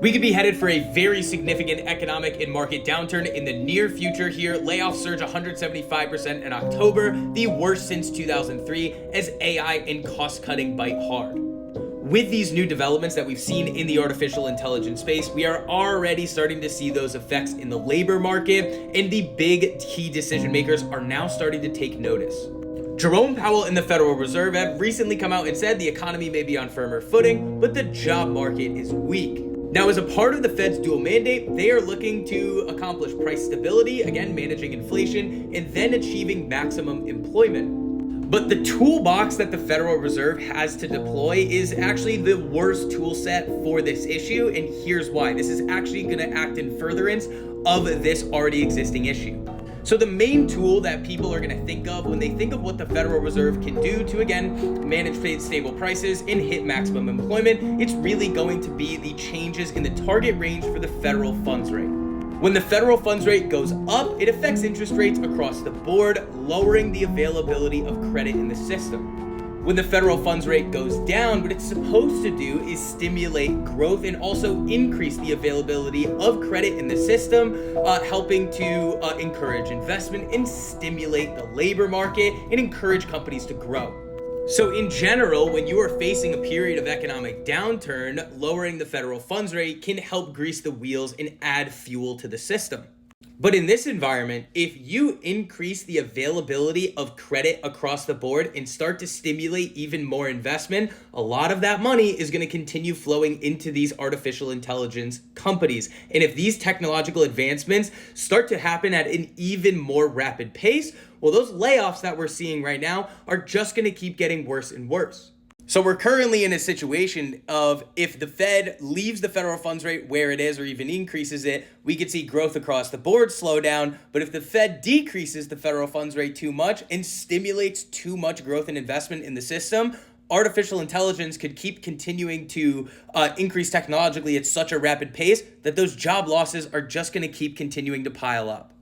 We could be headed for a very significant economic and market downturn in the near future here. Layoffs surge 175% in October, the worst since 2003, as AI and cost-cutting bite hard. With these new developments that we've seen in the artificial intelligence space, we are already starting to see those effects in the labor market, and the big key decision makers are now starting to take notice. Jerome Powell and the Federal Reserve have recently come out and said the economy may be on firmer footing, but the job market is weak. Now, as a part of the Fed's dual mandate, they are looking to accomplish price stability, again, managing inflation, and then achieving maximum employment. But the toolbox that the Federal Reserve has to deploy is actually the worst tool set for this issue, and here's why. This is actually going to act in furtherance of this already existing issue. So the main tool that people are going to think of when they think of what the Federal Reserve can do to, again, manage stable prices and hit maximum employment, it's really going to be the changes in the target range for the federal funds rate. When the federal funds rate goes up, it affects interest rates across the board, lowering the availability of credit in the system. When the federal funds rate goes down, what it's supposed to do is stimulate growth and also increase the availability of credit in the system, helping to encourage investment and stimulate the labor market and encourage companies to grow. So in general, when you are facing a period of economic downturn, lowering the federal funds rate can help grease the wheels and add fuel to the system. But in this environment, if you increase the availability of credit across the board and start to stimulate even more investment, a lot of that money is going to continue flowing into these artificial intelligence companies. And if these technological advancements start to happen at an even more rapid pace, well, those layoffs that we're seeing right now are just going to keep getting worse and worse. So we're currently in a situation of if the Fed leaves the federal funds rate where it is or even increases it, we could see growth across the board slow down. But if the Fed decreases the federal funds rate too much and stimulates too much growth and investment in the system, artificial intelligence could keep continuing to increase technologically at such a rapid pace that those job losses are just going to keep continuing to pile up.